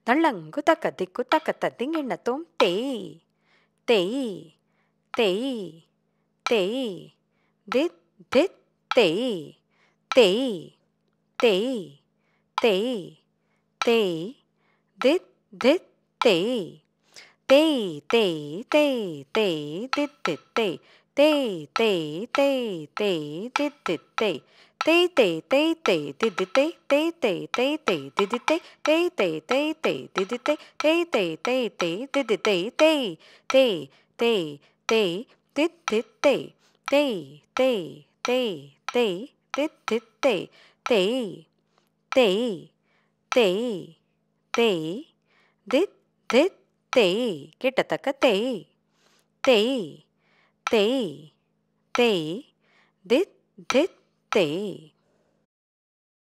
தள்ளங்கு தக்க திக்கு தக்க தத்திங்கிண்ணத்தும் தேய் தேய் தேய் தேய் தித் தித் தேய் தேய் தேய் தேய் தேய் தித் தித் தேய் தேய் தேய் தேய் தேய் தித் தித் தேய் தேய் தேய் தேய் தேய் தித் தித் தேய் தேய் தேய் தேய் தேய் திதி தேய் தேய் தேய் தேய் தேய் திதி தேய் தேய் தேய் தேய் தேய் திதி தேய் தேய் தேய் தேய் தேய் திதி தேய் தேய் தேய் தேய் தேய் தித் தித் தேய் தேய் தேய் தேய் தேய் தித் தித் தேய் தேய் தேய் தேய் தேய் தித் தித் தேய் கிட்டத்தக்க தேய் தேய் தேய் தேய் தித் தித் தேய்